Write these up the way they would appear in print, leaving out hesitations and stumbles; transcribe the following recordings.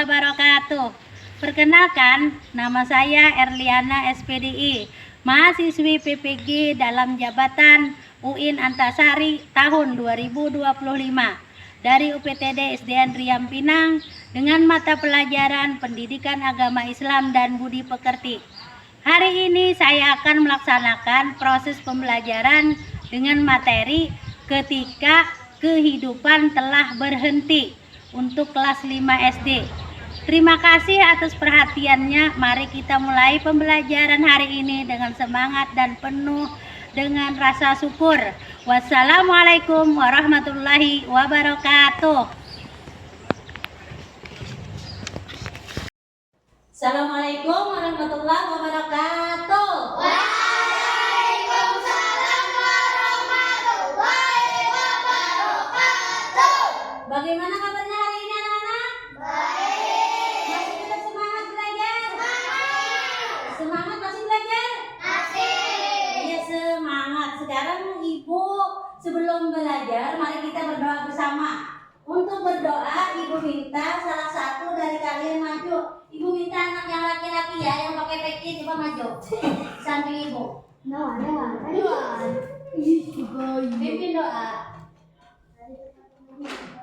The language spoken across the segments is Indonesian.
wabarakatuh. Perkenalkan, nama saya Erliana SPDI, mahasiswi PPG dalam jabatan UIN Antasari tahun 2025 dari UPTD SDN Riam Pinang dengan mata pelajaran Pendidikan Agama Islam dan Budi Pekerti. Hari ini saya akan melaksanakan proses pembelajaran dengan materi ketika kehidupan telah berhenti untuk kelas 5 SD. Terima kasih atas perhatiannya. Mari kita mulai pembelajaran hari ini dengan semangat dan penuh dengan rasa syukur. Wassalamualaikum warahmatullahi wabarakatuh. Assalamualaikum warahmatullahi wabarakatuh. Waalaikumsalam warahmatullahi wabarakatuh. Bagaimana kabarnya hari ini anak-anak? Baik. Masih tetap semangat belajar? Semangat. Semangat masih belajar? Masih. Iya, semangat. Sekarang Ibu sebelum belajar, mari kita berdoa bersama. Untuk berdoa, Ibu minta salah satu dari kalian maju. Ibu minta anak yang laki-laki ya, yang pakai peci, coba maju. Samping Ibu. Pimpin doa.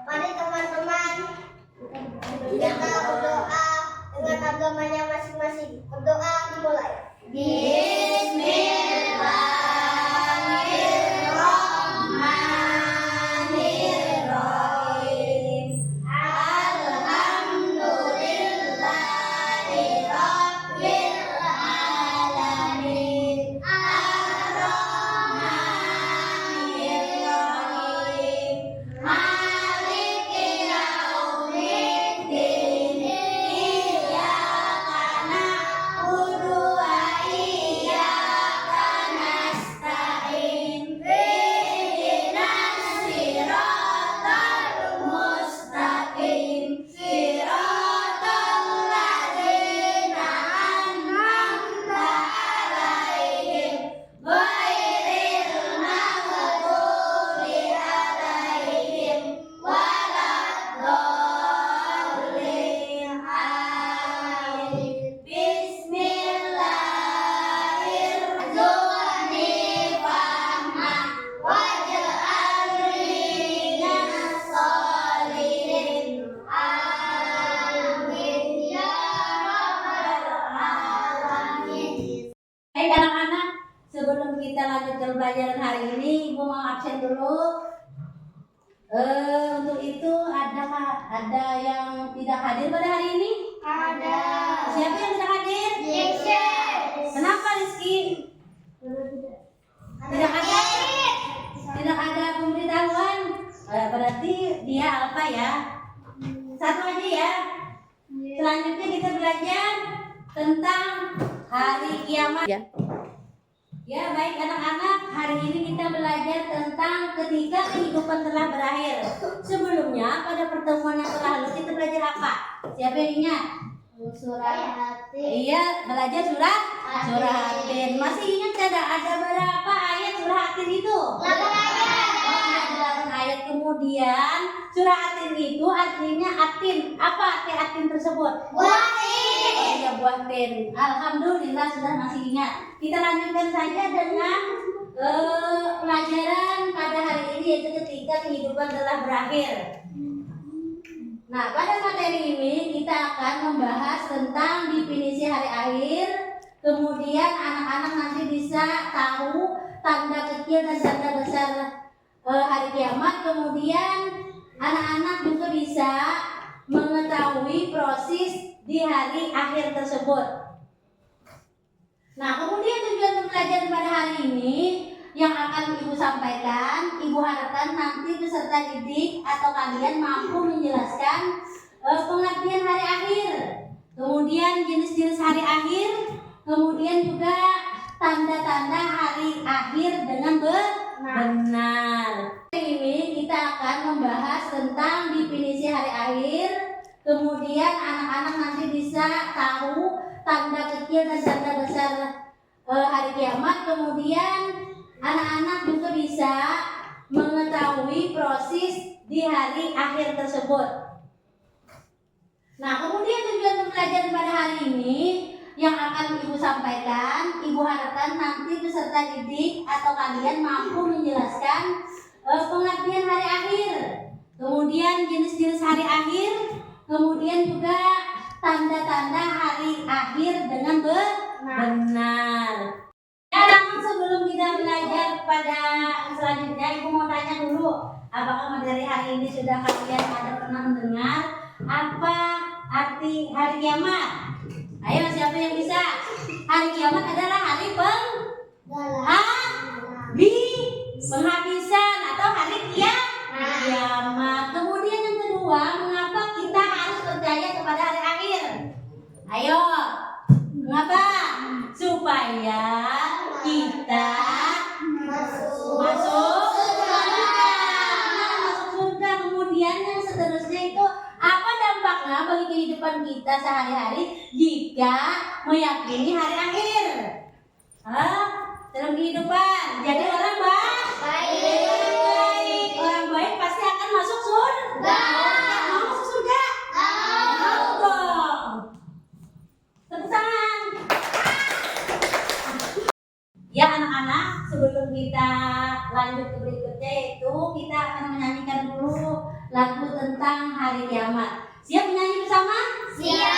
Mari teman-teman kita berdoa dengan agamanya masing-masing. Berdoa dimulai. Bismillahirrahmanirrahim. Alhamdulillahirabbil alamin. Ar-Rahmanirrahim. Maliki yaumiddin. Iyyaka na'budu wa iyyaka nasta'in. Ihdinas siratal mustaqim. Siratal ladzina an'amta 'alaihim ghairil maghdubi 'alaihim waladdallin. Amin. Bismillahirrahmanirrahim. Waj'alni minas sholihin. Amin ya rabbal alamin. Baik anak-anak, sebelum kita lanjut ke pelajaran hari ini, Ibu mau absen dulu. Untuk itu ada yang tidak hadir pada hari ini? Ada. Siapa yang tidak hadir? Yesus. Kenapa Rizky? Tidak ada. Tidak ada pemberitahuan. Berarti dia alfa ya. Satu aja ya. Selanjutnya kita belajar tentang hari kiamat. Ya baik anak-anak, hari ini kita belajar tentang ketika kehidupan telah berakhir. Sebelumnya pada pertemuan yang telah lalu kita belajar apa? Siapa yang ingat? Surat Iya, belajar surah Yasin. Masih ingat tidak ada berapa ayat surah Yasin itu? 8 ayat. Oh, ada 8 ayat. Kemudian surah Yasin itu artinya atin. Apa arti atin tersebut? Buah Oh iya, buah tin. Alhamdulillah sudah masih ingat. Kita lanjutkan saja dengan pelajaran pada hari ini, yaitu ketika kehidupan telah berakhir. Nah, pada materi ini kita akan membahas tentang definisi hari akhir. Kemudian anak-anak nanti bisa tahu tanda kecil dan tanda besar hari kiamat. Kemudian anak-anak juga bisa mengetahui proses di hari akhir tersebut. Nah, kemudian tujuan pembelajaran pada hari ini yang akan Ibu sampaikan, Ibu harapkan nanti peserta didik atau kalian mampu menjelaskan pengertian hari akhir, kemudian jenis-jenis hari akhir, kemudian juga tanda-tanda hari akhir dengan benar. Hari ini kita akan membahas tentang definisi hari akhir, kemudian anak-anak nanti bisa tahu tanda kecil dan tanda besar hari kiamat. Kemudian anak-anak juga bisa mengetahui proses di hari akhir tersebut. Nah, kemudian tujuan pembelajaran pada hari ini yang akan Ibu sampaikan, Ibu harapkan nanti peserta didik atau kalian mampu menjelaskan pengertian hari akhir, kemudian jenis-jenis hari akhir, kemudian juga tanda-tanda hari akhir dengan benar. Ya, namun sebelum kita belajar pada selanjutnya, Ibu mau tanya dulu, apakah materi hari ini sudah kalian ada pernah mendengar apa arti hari kiamat? Ayo, siapa yang bisa? Hari kiamat adalah hari penghabisan atau hari kiamat. Kemudian yang kedua, mengapa kita harus percaya kepada hari akhir? Ayo, mengapa? Supaya kita masuk surga. Kemudian yang seterusnya itu apa dampaknya bagi kehidupan kita sehari-hari jika meyakini hari akhir? Dalam kehidupan jadi orang baik. Orang baik pasti akan masuk surga. Mau masuk surga? Mau dong. Tepuk tangan. Ya anak-anak, sebelum kita lanjut ke berikutnya yaitu kita akan menyanyikan dulu lagu tentang hari kiamat. Siap menyanyi bersama? Siap.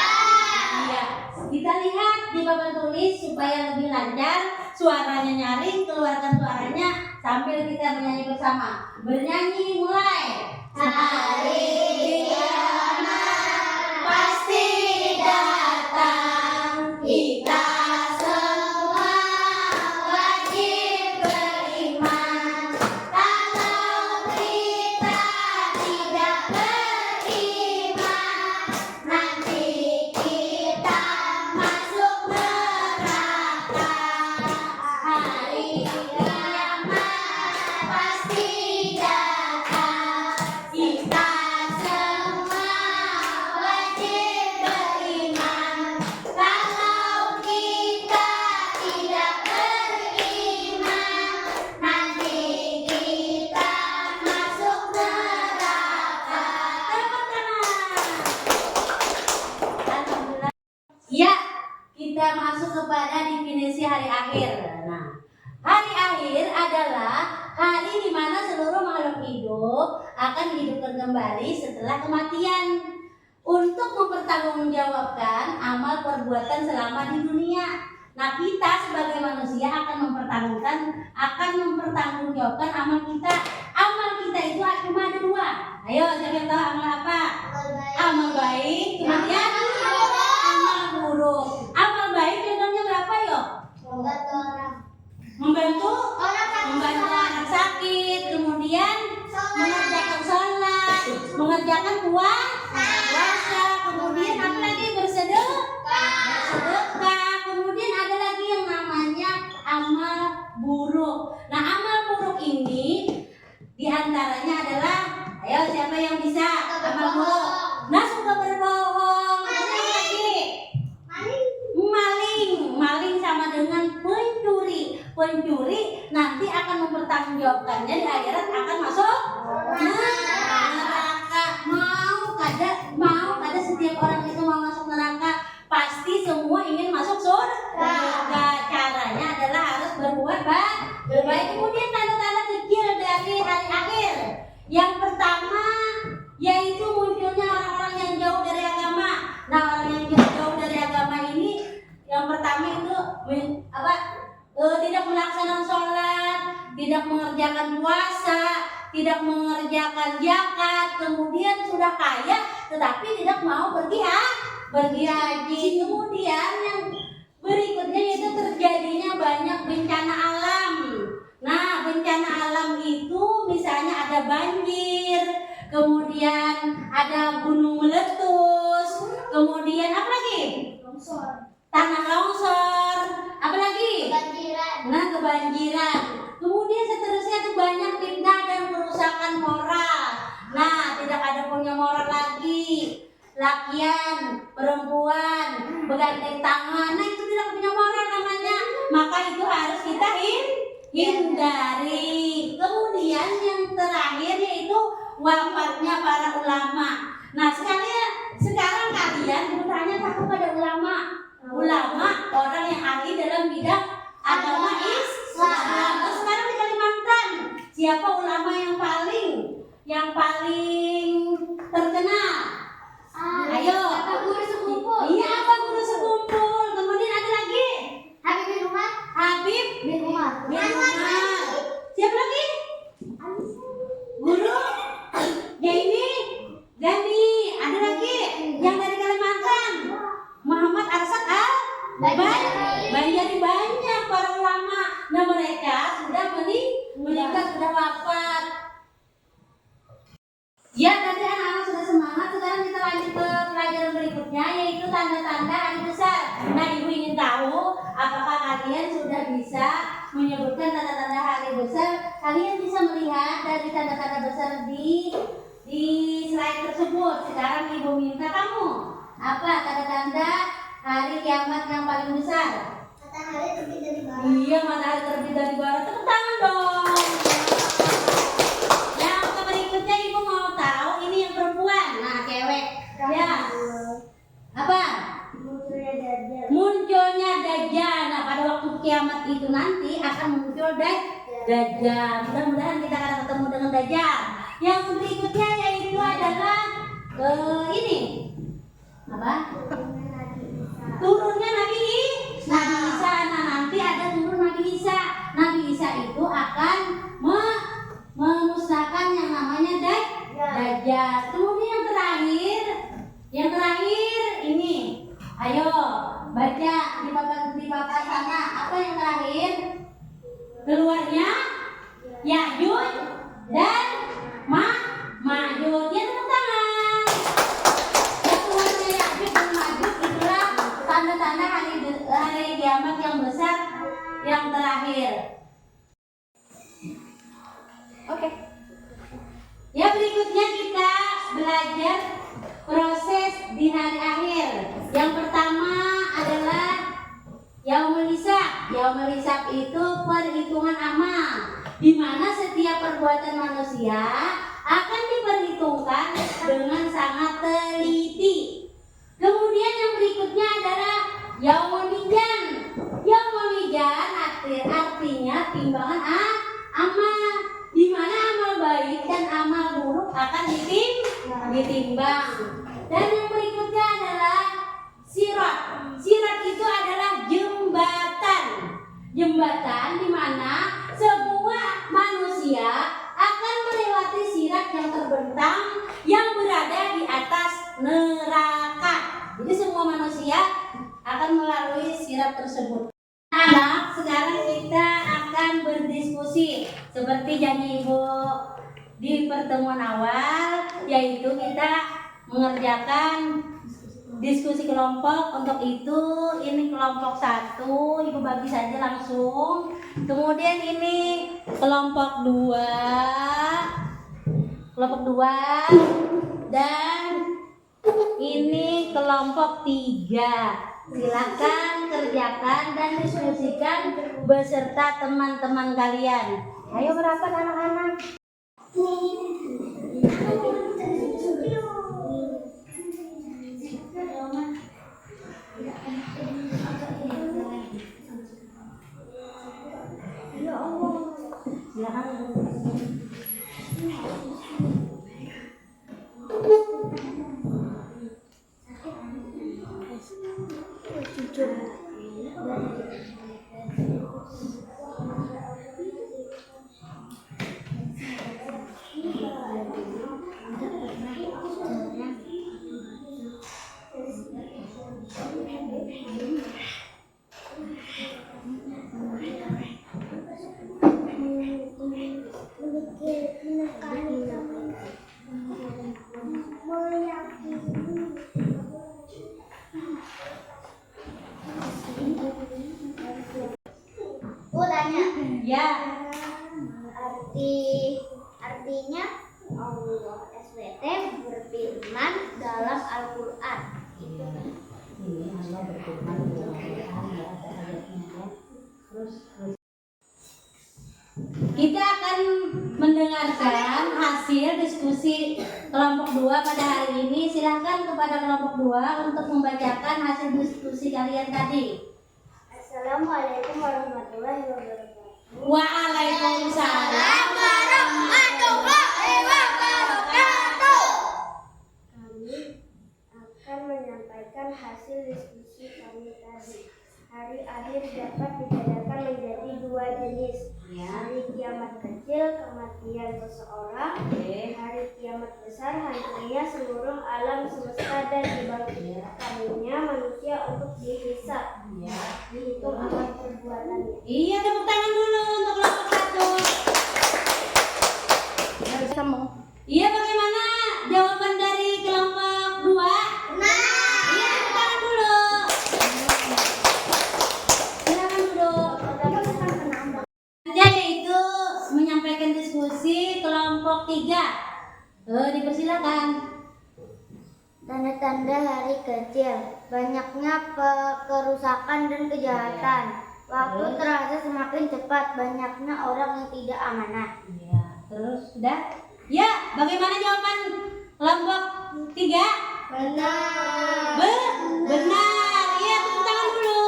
Iya. Kita lihat di papan tulis supaya lebih lancar, suaranya nyaring, keluarkan suaranya sambil kita menyanyi bersama. Bernyanyi mulai. Hari kiamat pasti datang, kita semua wajib beriman. Kalau kita tidak beriman, nanti kita masuk neraka. Hari kiamat pasti datang, kita semua wajib beriman. Kalau kita tidak beriman, nanti kita masuk neraka. Tepuk tangan. Alhamdulillah. Ya, kita masuk kepada definisi hari akhir. Nah, hari akhir adalah hari di mana seluruh makhluk hidup akan dihidupkan kembali setelah kematian untuk mempertanggungjawabkan amal perbuatan selama di dunia. Nah, kita sebagai manusia akan mempertanggungjawabkan amal kita. Amal kita itu cuma ada dua. Ayo, siapa yang tahu amal apa? Amal baik, kemudian amal buruk. Amal baik contohnya berapa yuk? Membantu orang sakit, kemudian mengerjakan sholat, mengerjakan puasa, kemudian apa lagi? Bersedekah, kemudian ada lagi yang namanya amal buruk. Nah, amal buruk ini diantaranya adalah, ayo siapa yang bisa? Amal buruk. Nah, suka berbohong. Ada lagi? Maling sama dengan pencuri nanti akan mempertanggungjawabkannya di akhirat, akan masuk neraka. Mau kada setiap orang itu mau masuk neraka, pasti semua ingin masuk surga. Caranya adalah harus berbuat baik. Kemudian tanda-tanda kecil dari hari akhir. Yang pertama yaitu munculnya orang-orang yang jauh dari agama. Nah, orang yang jauh dari agama ini yang pertama itu tidak melaksanakan sholat, tidak mengerjakan puasa, tidak mengerjakan zakat, kemudian sudah kaya tetapi tidak mau pergi haji. Kemudian yang berikutnya itu terjadinya banyak bencana alam. Nah, bencana alam itu misalnya ada banjir, kemudian ada gunung meletus, kemudian apa lagi? Tanah longsor, apa lagi? Nah, kebanjiran. Kemudian seterusnya itu banyak fitnah dan kerusakan moral. Nah, tidak ada punya moral lagi. Lakian, perempuan, bergandeng tangan, nah itu tidak punya moral namanya. Maka itu harus kita hindari. Kemudian yang terakhir yaitu wafatnya para ulama. Nah, sekarang kalian takut pada ulama. Ulama orang yang ahli dalam bidang agama Islam. Nah, sekarang di Kalimantan, siapa ulama yang paling terkenal? Ayo. Bapak Guru Sekumpul. Iya, Bapak Guru Sekumpul. Kemudian ada lagi Habib bin Umar. Habib Bin Umar. bin Umar. Siapa lagi? Guru Jaini Gani. Ada lagi yang dari Kalimantan, Muhammad Arsyad Banjari. Banyak para ulama. Nah, mereka sudah meninggal, sudah wafat. Ya, tadi anak-anak sudah semangat. Sekarang kita lanjut ke pelajaran berikutnya, yaitu tanda-tanda hari besar. Nah, Ibu ingin tahu apakah kalian sudah bisa menyebutkan tanda-tanda hari besar? Kalian bisa melihat dari tanda-tanda besar di slide tersebut. Sekarang Ibu minta kamu, apa tanda-tanda hari kiamat yang paling besar? Matahari terbit dari barat. Iya, matahari terbit dari barat. Tepuk tangan dong. Yang berikutnya Ibu mau tahu, ini yang perempuan. Nah, cewek. Ya. Apa? Munculnya Dajjal. Nah, pada waktu kiamat itu nanti akan muncul Dajjal. Mudah-mudahan kita akan ketemu dengan Dajjal. Yang berikutnya yaitu adalah ini. Apa? Turunnya Nabi Isa. Nah, nanti ada turun Nabi Isa. Nabi Isa itu akan memusnahkan yang namanya Dajjal. Kemudian yang terakhir ini. Ayo baca di papan sana. Apa yang terakhir? Keluarnya Ya'juj dan Ma'juj. Ya, tepuk tangan. Ya, keluarnya Ya'juj dan Ma'juj itulah tanda-tanda hari kiamat yang besar yang terakhir. Oke. Ya, berikutnya kita belajar proses di hari akhir. Yang pertama adalah Yaumul Hisab. Yaumul Hisab itu perhitungan amal, di mana setiap perbuatan manusia akan diperhitungkan dengan sangat teliti. Kemudian yang berikutnya adalah Yaumul Mizan. Yaumul Mizan artinya timbangan amal, di mana amal baik dan amal buruk akan ditimbang. Dan yang berikutnya adalah Sirat. Sirat itu adalah jembatan di mana semua manusia akan melewati sirat yang terbentang yang berada di atas neraka. Jadi semua manusia akan melalui sirat tersebut. Nah, sekarang kita akan berdiskusi seperti janji Ibu di pertemuan awal, yaitu kita mengerjakan diskusi kelompok. Untuk itu ini kelompok 1, Ibu bagi saja langsung. Kemudian ini kelompok 2 dan ini kelompok 3. Silakan kerjakan dan diskusikan beserta teman-teman kalian. Ayo berapa anak-anak? Ya Allah. Tanya. Ya. Artinya Allah SWT berfirman dalam Al-Quran. Ini Allah berfirman dalam Al-Quran, ya, ada ayatnya ya. Terus kita akan mendengarkan hasil diskusi kelompok 2 pada hari ini. Silahkan kepada kelompok 2 untuk membacakan hasil diskusi kalian tadi. Assalamualaikum warahmatullahi wabarakatuh. Waalaikumsalam. warahmatullahi wabarakatuh. Kami akan menyampaikan hasil diskusi kami tadi. Hari akhir dapat dibedakan menjadi 2 jenis. Hari kiamat kecil, kematian seseorang. Hari kiamat besar, hancurnya seluruh alam semesta dan dibangkitkannya manusia untuk dihisab. Dihitung amal perbuatannya. Iya, tepuk tangan dulu untuk kelompok 1. Iya, bagaimana jawaban dari kelompok 2? Iya, tepuk tangan dulu. Silakan duduk. Yaitu menyampaikan diskusi kelompok 3. Dipersilakan. Tanda-tanda hari kecil, banyaknya kerusakan dan kejahatan. Waktu terasa semakin cepat, banyaknya orang yang tidak amanah. Iya, terus sudah? Ya, bagaimana jawaban kelompok 3? Benar. Benar. Iya, tepuk tangan dulu.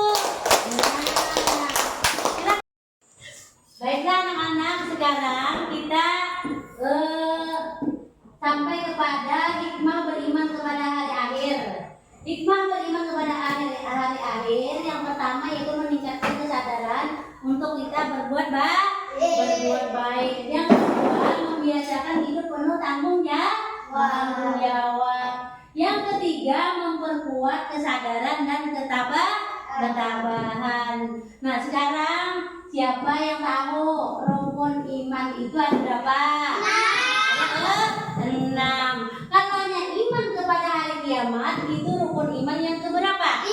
Benar. Baiklah anak-anak, sekarang kita sampai kepada hikmah beriman kepada hari akhir. Hikmah beriman kepada hari akhir yang pertama yaitu meningkatkan kesadaran untuk kita berbuat baik. Yang kedua, membiasakan hidup penuh tanggung jawab. Yang ketiga, memperkuat kesadaran dan ketabahan. Nah, sekarang siapa yang tahu rukun iman itu ada berapa? 6. Kalau hanya iman kepada hari kiamat itu rukun iman yang keberapa? 5.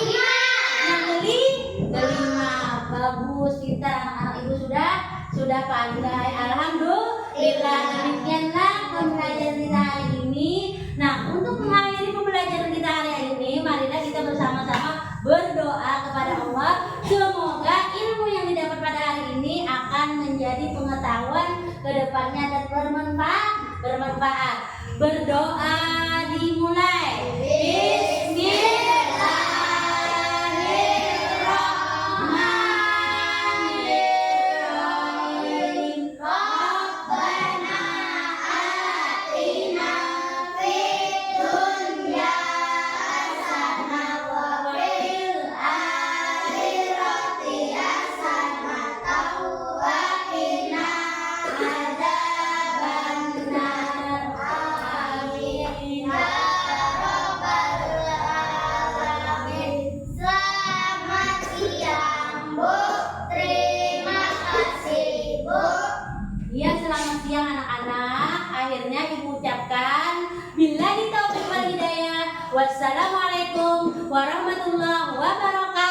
Yang kelima. Bagus, kita anak-anak ibu sudah pandai. Alhamdulillah. Demikianlah pembelajaran kita hari ini. Nah, untuk mengakhiri pembelajaran kita hari ini, marilah kita bersama-sama berdoa kepada Allah. Semoga ilmu yang didapat pada hari ini akan menjadi pengetahuan ke depannya dan bermanfaat. Berdoa dimulai. Bismillahirrahmanirrahim. Rabbana atina fid dunya hasanah wa fil akhirati hasanah wa qina adzabannar. Amin ya rabbal alamin. Selamat siang, Bu. Terima kasih, Bu. Iya, selamat siang anak-anak. Akhirnya ibu ucapkan billahi taufiq wal hidayah. Wassalamualaikum warahmatullahi wabarakatuh.